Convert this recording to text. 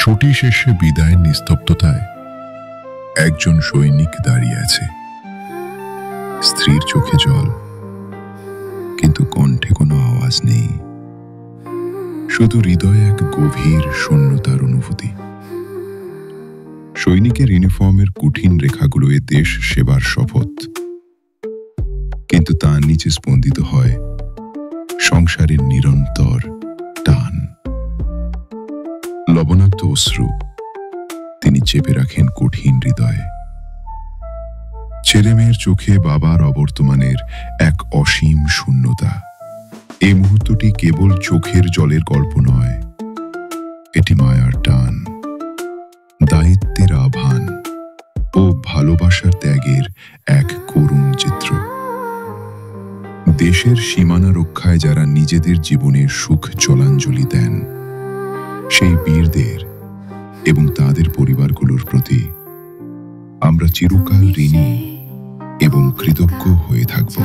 ছুটি শেষে বিদায়ের নিস্তব্ধতায় একজন সৈনিক দাঁড়িয়ে আছে। স্ত্রীর চোখে জল, কিন্তু কণ্ঠে কোনো আওয়াজ নেই, শুধু হৃদয়ে এক গভীর শূন্যতার অনুভূতি। সৈনিকের ইউনিফর্মের কঠিন রেখাগুলো এ দেশ সেবার শপথ, কিন্তু তার নিচে স্পন্দিত হয় সংসারের নিরন্তর টান। লবণাক্ত অশ্রু তিনি চেপে রাখেন কঠিন হৃদয়ে। ছেলেমেয়ের চোখে বাবার অবর্তমানের এক অসীম শূন্যতা। এই মুহূর্তটি কেবল চোখের জলের গল্প নয়, এটি মায়ার টান, দায়িত্বের আহ্বান ও ভালোবাসার ত্যাগের এক করুণ চিত্র। দেশের সীমানা রক্ষায় যারা নিজেদের জীবনের সুখ জলাঞ্জলি দেন, সেই বীরদের এবং তাদের পরিবারগুলোর প্রতি আমরা চিরকাল ঋণী এবং কৃতজ্ঞ হয়ে থাকব।